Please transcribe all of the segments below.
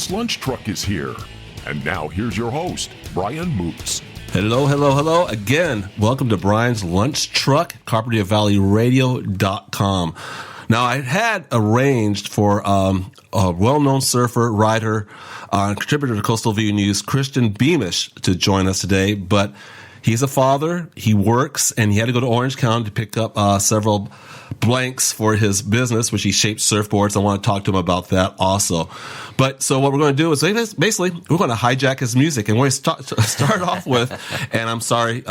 Bryan's Lunch Truck is here. And now here's your host, Bryan Moose. Hello again. Welcome to Bryan's Lunch Truck, CarpentierValleyRadio.com. Now, I had arranged for a well-known surfer, writer, contributor to Coastal View News, Christian Beamish, to join us today, but he's a father, he works, and he had to go to Orange County to pick up several blanks for his business, which he shapes surfboards. I want to talk to him about that also. But so what we're going to do is basically we're going to hijack his music, and we're going to start off with, and I'm sorry,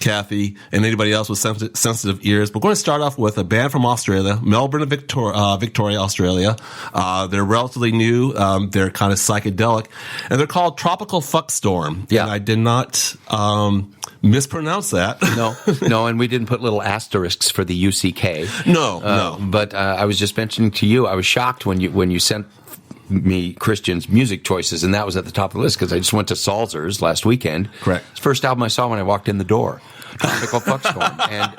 Kathy and anybody else with sensitive ears, but we're going to start off with a band from Australia, Melbourne and Victoria, Australia. They're relatively new. They're kind of psychedelic, and they're called Tropical Fuckstorm. Yeah. And I did not mispronounce that. No, and we didn't put little asterisks for the UCK. No. But I was just mentioning to you, I was shocked when you sent me Christian's music choices, and that was at the top of the list because I just went to Salzer's last weekend. Correct. It's the first album I saw when I walked in the door. Tropical Fuckstorm. And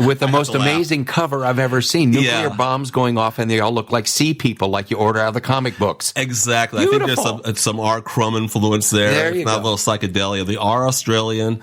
with the most amazing cover I've ever seen. Nuclear bombs going off, and they all look like sea people, like you order out of the comic books. Exactly. Beautiful. I think there's some R. Crumb influence there. There you not go. a little psychedelia. They are Australian.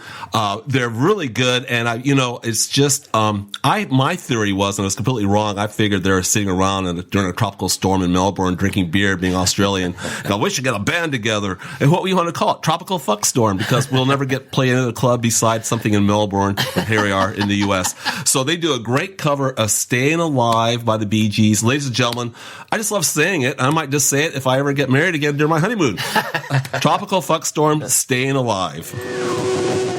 They're really good, and it's just my theory was, and it was completely wrong. I figured they were sitting around during a tropical storm in Melbourne, drinking beer, being Australian. And we should get a band together. And what we want to call it, Tropical Fuckstorm, because we'll never play in a club besides something in Melbourne. But here we are in the U.S. So they do a great cover of "Staying Alive" by the Bee Gees. Ladies and gentlemen, I just love saying it. I might just say it if I ever get married again during my honeymoon. Tropical Fuckstorm, "Staying Alive."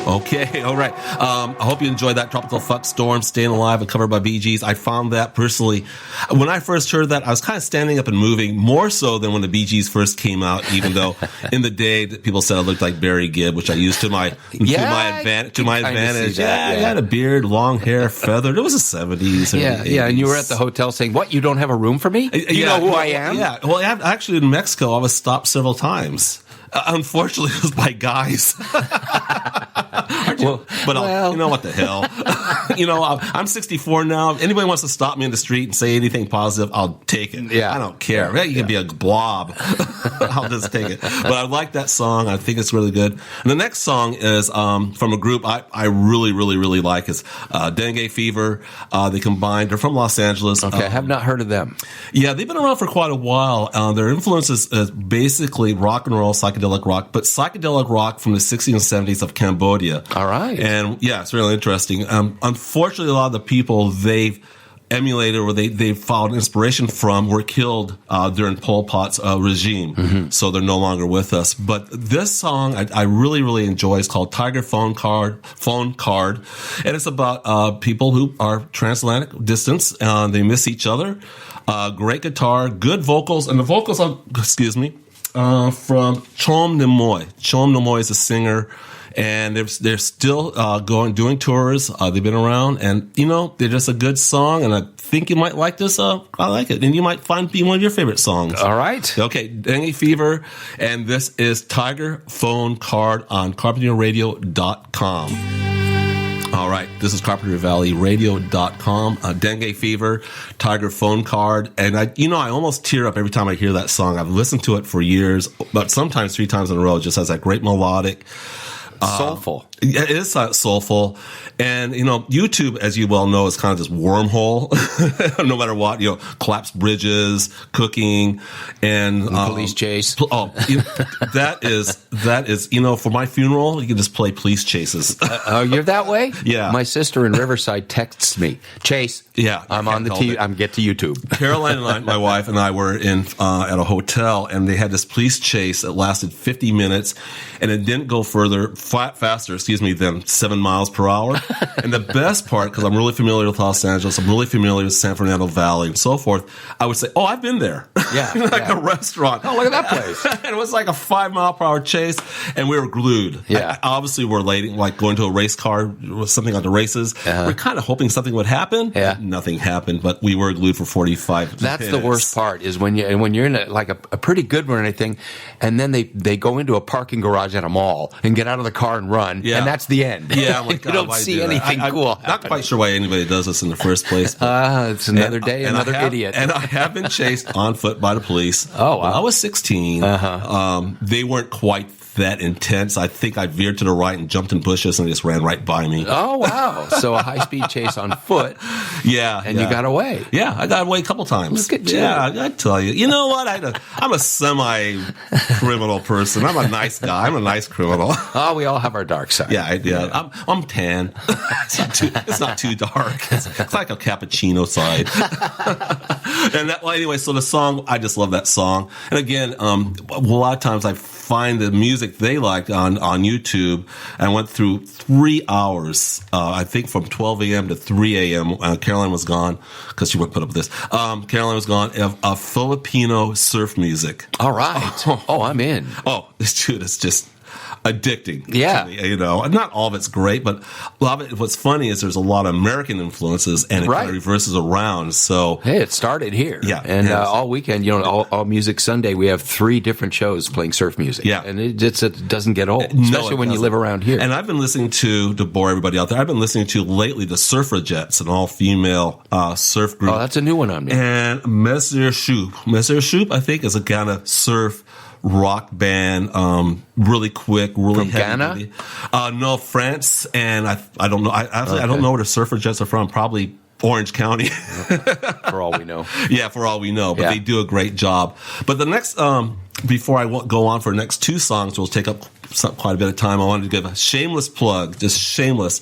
Okay, all right. I hope you enjoyed that. Tropical Fuckstorm, "Staying Alive," and covered by Bee Gees. I found that personally, when I first heard that, I was kind of standing up and moving, more so than when the Bee Gees first came out, even though in the day people said I looked like Barry Gibb, which I used to my advantage. I had a beard, long hair, feathered. It was the 70s. Yeah, and you were at the hotel saying, "What, you don't have a room for me? You know who I am?" Yeah, well, actually in Mexico, I was stopped several times. Unfortunately, it was by guys. You know what the hell? I'm 64 now. If anybody wants to stop me in the street and say anything positive, I'll take it. Yeah. I don't care. You can be a blob. I'll just take it. But I like that song. I think it's really good. And the next song is from a group I really, really, really like. It's Dengue Fever. They're from Los Angeles. Okay, I have not heard of them. Yeah, they've been around for quite a while. Their influence is basically rock and roll, psychedelic rock, but psychedelic rock from the 60s and 70s of Cambodia. All right. And yeah, it's really interesting. Unfortunately, a lot of the people they've emulated or they've found inspiration from were killed during Pol Pot's regime. Mm-hmm. So they're no longer with us. But this song I really, really enjoy. It's called Tiger Phone Card. And it's about people who are transatlantic distance. They miss each other. Great guitar, good vocals. And the vocals are, from Chom Nimoy. Chom Nimoy is a singer. And they're still doing tours. They've been around, and they're just a good song. And I think you might like this. I like it, and you might be one of your favorite songs. All right. Okay, Dengue Fever, and this is Tiger Phone Card on CarpentierRadio.com. All right, this is CarpentierValleyRadio.com. Dengue Fever, Tiger Phone Card, and I almost tear up every time I hear that song. I've listened to it for years, but sometimes 3 times in a row. It just has that great melodic. Soulful. It is soulful. And, YouTube, as you well know, is kind of this wormhole. No matter what, collapse bridges, cooking, and police chase. That is, for my funeral, you can just play police chases. You're that way? Yeah. My sister in Riverside texts me, "Chase, yeah, I'm on the TV. I'm get to YouTube." Caroline and I, my wife and I were in at a hotel, and they had this police chase that lasted 50 minutes, and it didn't go faster, than 7 miles per hour. And the best part, because I'm really familiar with Los Angeles, I'm really familiar with San Fernando Valley and so forth, I would say, "Oh, I've been there." Yeah. A restaurant. Oh, look at that place. And it was like a 5 mile per hour chase, and we were glued. Yeah. Obviously, we're late, like going to a race car, something on the races. Uh-huh. We're kind of hoping something would happen. Yeah. Nothing happened, but we were glued for 45 minutes. That's the worst part, is when you're in a pretty good one or anything, and then they go into a parking garage at a mall and get out of the car and run, and and that's the end. Yeah, I'm like, you God, don't why see do that? anything cool. Not quite sure why anybody does this in the first place. It's another day, another idiot. And I have been chased on foot by the police. Oh, wow. When I was 16. They weren't quite that intense. I think I veered to the right and jumped in bushes and they just ran right by me. Oh, wow. So a high-speed chase on foot. Yeah. And you got away. Yeah, I got away a couple times. Look at you. Yeah, I tell you. You know what? I'm a semi-criminal person. I'm a nice guy. I'm a nice criminal. Oh, we all have our dark side. Yeah. I'm tan. It's not too dark. It's like a cappuccino side. Anyway, so the song, I just love that song. And again, a lot of times I find the music they liked on YouTube. I went through 3 hours, I think from 12 a.m. to 3 a.m. Caroline was gone because she wouldn't put up with this. Caroline was gone of Filipino surf music. All right. Oh, I'm in. Oh, it's just addicting. Yeah. To me, you know, not all of it's great, but a lot of it, what's funny is there's a lot of American influences and it kind of reverses around. So, hey, it started here. Yeah. And all weekend, all Music Sunday, we have 3 different shows playing surf music. Yeah. And it doesn't get old, especially when you live around here. And I've been listening to bore everybody out there, I've been listening to lately the Surfragettes, an all-female surf group. Oh, that's a new one on me. And Messer Shoop, I think, is a Ghana surf rock band, really quick, really from heavy. Ghana? No, France, and I don't know. I don't know where the Surfragettes are from. Probably Orange County. For all we know. Yeah, for all we know. But they do a great job. But the next, before I go on for the next 2 songs, we'll take up quite a bit of time. I wanted to give a shameless plug, just shameless.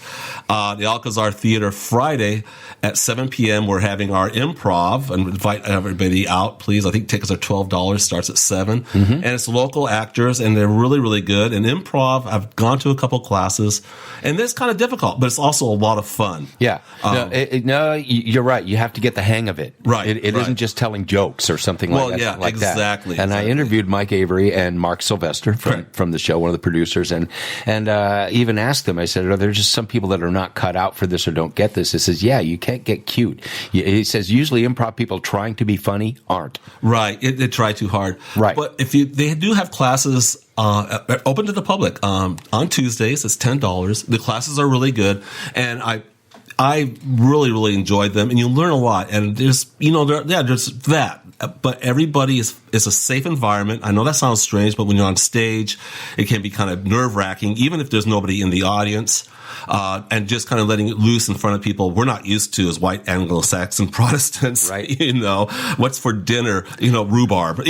The Alcazar Theater Friday at 7 p.m. We're having our improv and invite everybody out, please. I think tickets are $12, starts at 7. Mm-hmm. And it's local actors and they're really, really good. And improv, I've gone to a couple classes and it's kind of difficult, but it's also a lot of fun. Yeah. No, you're right. You have to get the hang of it. Right. It isn't just telling jokes or something like that. Yeah, like exactly. And I interviewed Mike Avery and Mark Sylvester from the show, one of the producers, and even asked them, I said, are there just some people that are not cut out for this or don't get this? He says, yeah, you can't get cute. He says, usually improv people trying to be funny aren't. Right. They try too hard. Right. But they do have classes open to the public on Tuesdays. It's $10. The classes are really good. And I really, really enjoyed them, and you learn a lot. And there's that. But everybody is a safe environment. I know that sounds strange, but when you're on stage, it can be kind of nerve-wracking, even if there's nobody in the audience. And just kind of letting it loose in front of people we're not used to as white Anglo-Saxon Protestants. Right. You know, what's for dinner? You know, rhubarb.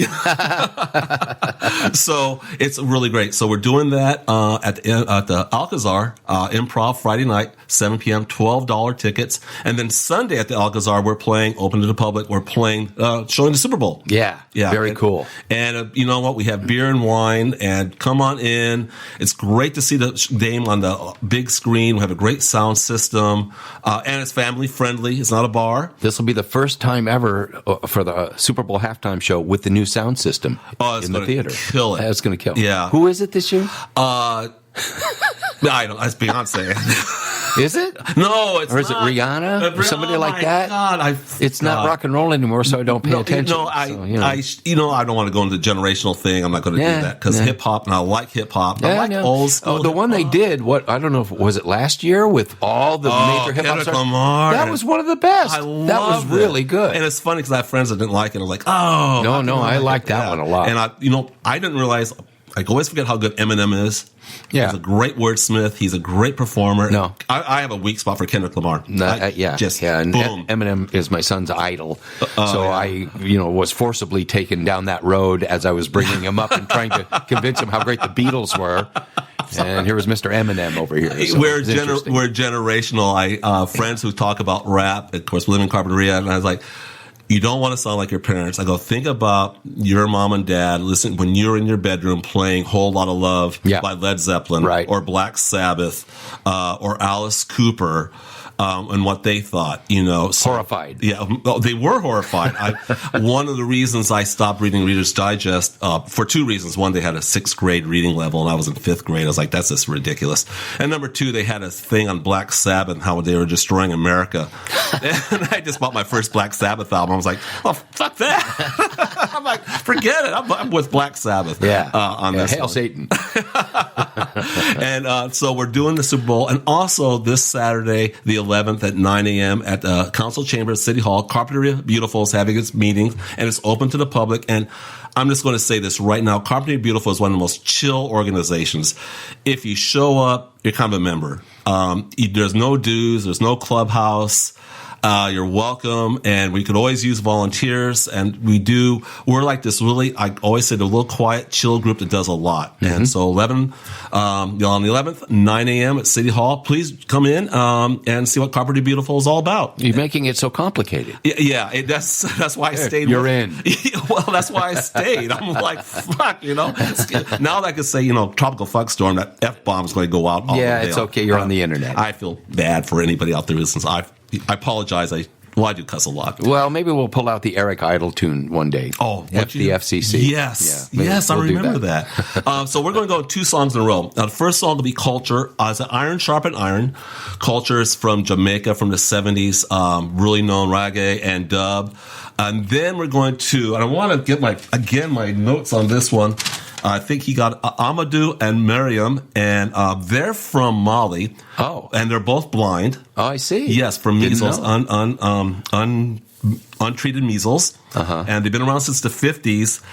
So it's really great. So we're doing that at the Alcazar Improv Friday night, 7 p.m., $12 tickets. And then Sunday at the Alcazar, we're playing open to the public. We're playing, showing the Super Bowl. Yeah. Very cool. And you know what? We have beer and wine, and come on in. It's great to see the game on the big screen. We have a great sound system, and it's family friendly. It's not a bar. This will be the first time ever for the Super Bowl halftime show with the new sound system in the theater. Kill it. It's going to kill. Yeah. Who is it this year? I don't. That's Beyonce. Is it? No, it's not. Or is it Rihanna? Or somebody like that? God, it's not rock and roll anymore, so I don't pay attention. I don't want to go into the generational thing. I'm not going to do that because hip hop, and I like hip hop. I like old school. Oh, the one they did. I don't know if was it last year with all the major hip hop stars. Lamar. That was one of the best. That was really good. And it's funny because I have friends that didn't like it. I was like, oh, no, I like that one a lot. And I didn't realize. I always forget how good Eminem is. Yeah. He's a great wordsmith. He's a great performer. No. I have a weak spot for Kendrick Lamar. And boom. Eminem is my son's idol. I was forcibly taken down that road as I was bringing him up and trying to convince him how great the Beatles were. And here was Mr. Eminem over here. So we're generational. Friends who talk about rap, of course, we live in Carpinteria, and I was like, you don't want to sound like your parents. I go, think about your mom and dad. Listen, when you're in your bedroom playing Whole Lotta Love by Led Zeppelin, or Black Sabbath, or Alice Cooper, and what they thought, horrified. Yeah, they were horrified. One of the reasons I stopped reading Reader's Digest, for 2 reasons. One, they had a 6th grade reading level, and I was in 5th grade. I was like, that's just ridiculous. And number 2, they had a thing on Black Sabbath, how they were destroying America. And I just bought my first Black Sabbath album. I was like, oh, fuck that. I'm like, forget it. I'm with Black Sabbath. On this Hail one. Satan. And so we're doing the Super Bowl, and also this Saturday, the 11th at 9 a.m. at the Council Chambers, City Hall. Carpentry Beautiful is having its meeting, and it's open to the public. And I'm just going to say this right now. Carpentry Beautiful is one of the most chill organizations. If you show up, you're kind of a member. There's no dues. There's no clubhouse. You're welcome, and we could always use volunteers, and we're like this really, I always say, the little quiet, chill group that does a lot. And so on the 11th, 9 a.m. at City Hall, please come in and see what Carpentry Beautiful is all about. You're making it so complicated. Yeah, that's why I stayed. You're in. Well, that's why I stayed. I'm like, fuck, Now that I can say, tropical fuck storm, that F-bomb is going to go out all the day. It's okay. You're on the internet. I feel bad for anybody out there since I apologize. I do cuss a lot. Well, maybe we'll pull out the Eric Idle tune one day. Oh, the FCC. Yes. Yes, I remember that. So we're going to go 2 songs in a row. Now, the first song will be Culture. It's Iron Sharpen Iron. Culture is from Jamaica from the 70s, really known reggae and dub. And then we're going to, and I want to get my notes on this one. I think he got Amadou and Miriam, and they're from Mali. Oh. And they're both blind. Oh, I see. Yes, from measles, untreated measles. And they've been around since the 50s.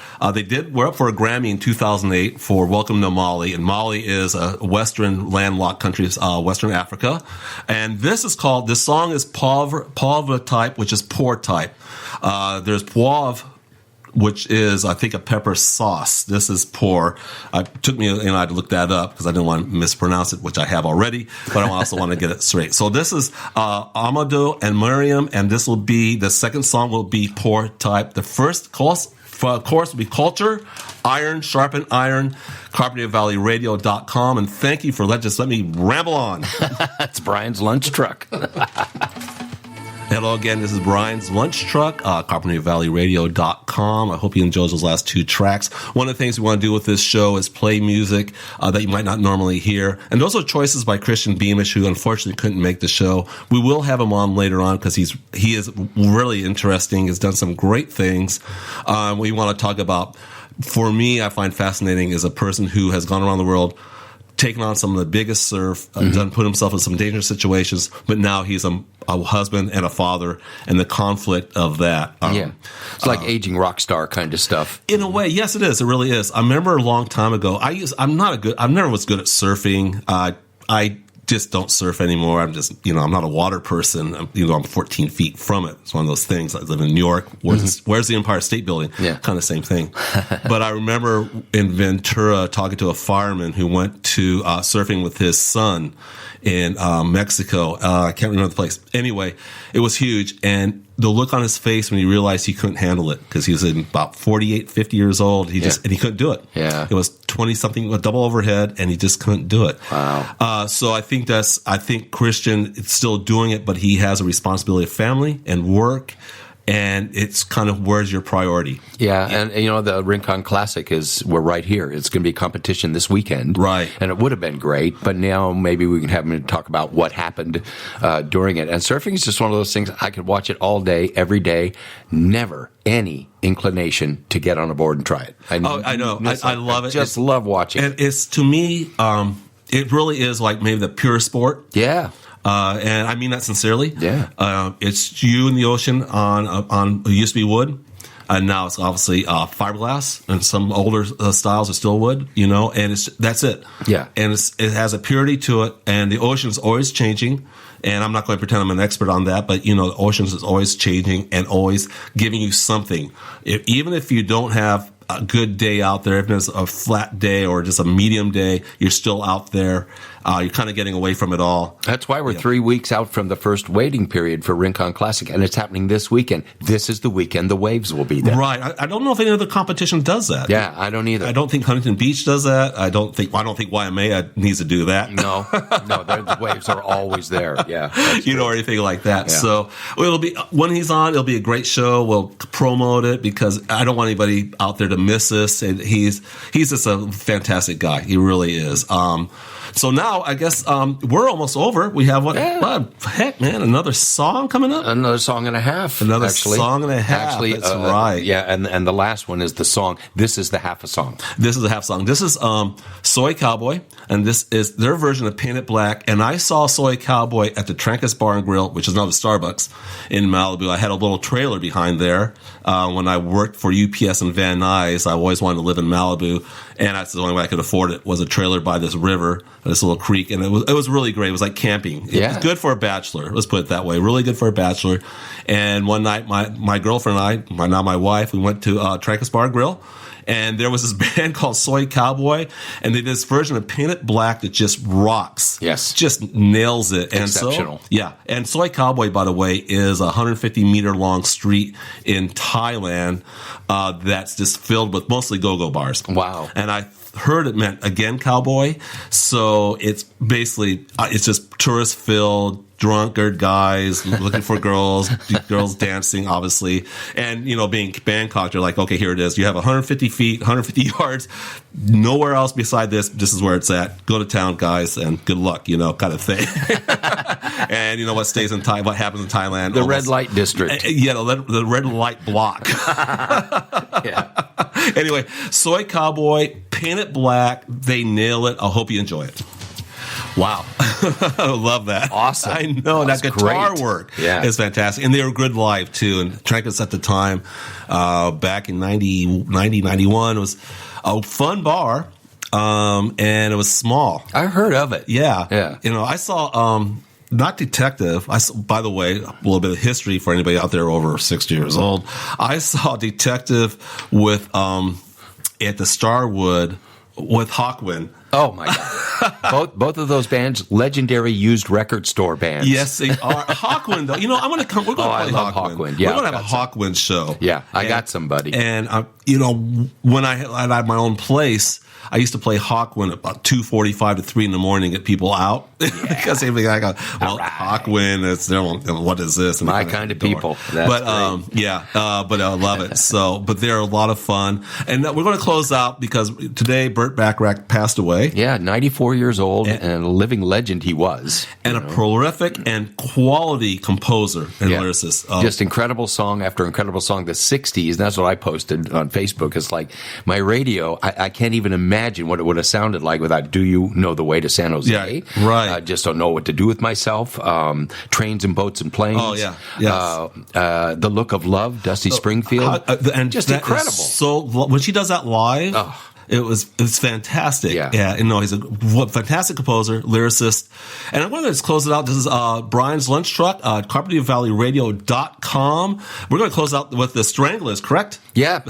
We're up for a Grammy in 2008 for Welcome to Mali. And Mali is a Western landlocked country, Western Africa. And this song is pauvre type, which is poor type. There's poivre, which is, I think, a pepper sauce. This is poor. It took me I had to look that up because I didn't want to mispronounce it, which I have already, but I also want to get it straight. So this is Amadou and Miriam, and this will be, the second song will be poor type. The first course will be Culture, Iron, Sharpen Iron, CarpenterValleyRadio.com, and thank you for let me ramble on. That's Brian's lunch truck. Hello again, this is Brian's Lunch Truck, CarpenterValleyRadio.com. I hope you enjoyed those last 2 tracks. One of the things we want to do with this show is play music that you might not normally hear. And those are choices by Christian Beamish, who unfortunately couldn't make the show. We will have him on later on because he is really interesting. He's done some great things. We want to talk about, for me, I find fascinating, is a person who has gone around the world, taken on some of the biggest surf, done put himself in some dangerous situations, but now he's a husband and a father, and the conflict of that. It's like aging rock star kind of stuff. In a way, yes, it is. It really is. I remember a long time ago. I never was good at surfing. I just don't surf anymore. I'm just, I'm not a water person. I'm 14 feet from it. It's one of those things. I live in New York. Where's the Empire State Building? Yeah. Kind of same thing. But I remember in Ventura talking to a fireman who went to surfing with his son in Mexico. I can't remember the place. Anyway, it was huge. And the look on his face when he realized he couldn't handle it, because he was about 48, 50 years old. And he couldn't do it. Yeah. It was 20-something, a double overhead, and he just couldn't do it. Wow. So I think Christian is still doing it, but he has a responsibility of family and work. And it's kind of, where's your priority? Yeah, and the Rincon Classic we're right here. It's going to be a competition this weekend. Right. And it would have been great, but now maybe we can have him talk about what happened during it. And surfing is just one of those things, I could watch it all day, every day, never any inclination to get on a board and try it. I know. I love it. Just love watching it. And it's, to me, it really is like maybe the pure sport. Yeah. And I mean that sincerely. Yeah. It's you in the ocean on it used to be wood, and now it's obviously fiberglass, and some older styles are still wood. And that's it. Yeah. And it has a purity to it, and the ocean's always changing. And I'm not going to pretend I'm an expert on that, but the oceans is always changing and always giving you something. Even if you don't have a good day out there, if it's a flat day or just a medium day, you're still out there. You're kind of getting away from it all. That's why we're 3 weeks out from the first waiting period for Rincon Classic, and it's happening this weekend. This is the weekend the waves will be there. Right. I don't know if any other competition does that. Yeah, I don't either. I don't think Huntington Beach does that. I don't think Waimea needs to do that. No, the waves are always there. Yeah, or anything like that. Yeah. So it'll be, when he's on, it'll be a great show. We'll promote it because I don't want anybody out there to miss this. And he's just a fantastic guy. He really is. So now now I guess we're almost over. We have heck, man, another song coming up. Another song and a half. Another song and a half. Actually, that's right. Yeah, and the last one is the song. This is the half a song. This is a half song. This is Soy Cowboy, and this is their version of Paint It Black. And I saw Soy Cowboy at the Trancas Bar and Grill, which is now the Starbucks in Malibu. I had a little trailer behind there when I worked for UPS in Van Nuys. I always wanted to live in Malibu, and that's the only way I could afford it was a trailer by this river, this little creek, and it was really great. It was like camping. It was good for a bachelor. Let's put it that way. Really good for a bachelor. And one night, my girlfriend and I, now my wife, we went to Trancas Bar and Grill. And there was this band called Soy Cowboy, and they did this version of Paint It Black that just rocks. Yes. Just nails it. And exceptional. And Soy Cowboy, by the way, is a 150-meter long street in Thailand that's just filled with mostly go-go bars. Wow. And I heard it meant, again, cowboy. So it's basically, it's just tourist-filled, drunkard guys looking for girls dancing, obviously. And, being Bangkok, you're like, okay, here it is. You have 150 feet, 150 yards, nowhere else beside this. This is where it's at. Go to town, guys, and good luck, kind of thing. And what stays in Thailand, what happens in Thailand? The red light district. Yeah, the red light block. Yeah. Anyway, Soy Cowboy, Paint It Black. They nail it. I hope you enjoy it. Wow. I love that. Awesome. I know. That guitar work is fantastic. And they were good live, too. And Trancas at the time, back in 91, it was a fun bar, and it was small. I heard of it. Yeah. I saw... not Detective. By the way, a little bit of history for anybody out there over 60 years old. I saw Detective with at the Starwood with Hawkwind. Oh my God! both of those bands, legendary used record store bands. Yes, they are. Hawkwind, though. I'm going to come. We're going to play Hawkwind. Yeah, we're going to have a Hawkwind show. Yeah, I got somebody. And when I had my own place, I used to play Hawkwind about 2:45 to 3 in the morning, get people out because they'd be like, Hawkwind, what is this? And my kind of people. But I love it. So, but they're a lot of fun, and we're going to close out because today Burt Bacharach passed away. Yeah, 94 years old, and a living legend he was, and a prolific and quality composer and lyricist. Just incredible song after incredible song. The 60s. That's what I posted on Facebook. It's like my radio. I can't even imagine what it would have sounded like without "Do You Know the Way to San Jose?" Yeah, right. I just don't know what to do with myself. Trains and Boats and Planes. Oh yeah, yes. The Look of Love, Dusty Springfield, and just incredible. So when she does that live. Oh. It's fantastic. Yeah. He's a fantastic composer, lyricist. And I'm going to just close it out. This is Bryan's Lunch Truck, CarpenterValleyRadio.com. We're going to close out with the Stranglers, correct? Yeah.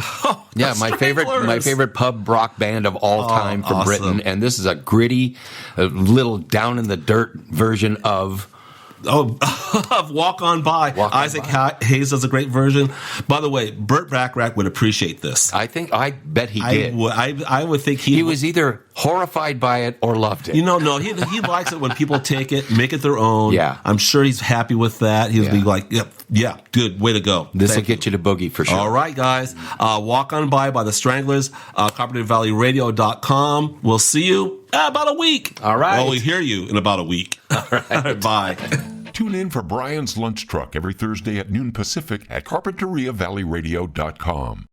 My favorite pub rock band of all time from Britain. And this is a gritty, little down in the dirt version of Walk On By. Isaac Hayes does a great version. By the way, Burt Bacharach would appreciate this. I bet he did. I would think he was either horrified by it or loved it. No, he likes it when people take it, make it their own. Yeah. I'm sure he's happy with that. He'll be like, yeah, good, way to go. This will get you to boogie for sure. All right, guys. Walk On By the Stranglers, CarpenterValleyRadio.com. We'll see you about a week. All right. Well, we hear you in about a week. All right. Bye. Tune in for Bryan's Lunch Truck every Thursday at noon Pacific at CarpenterValleyRadio.com.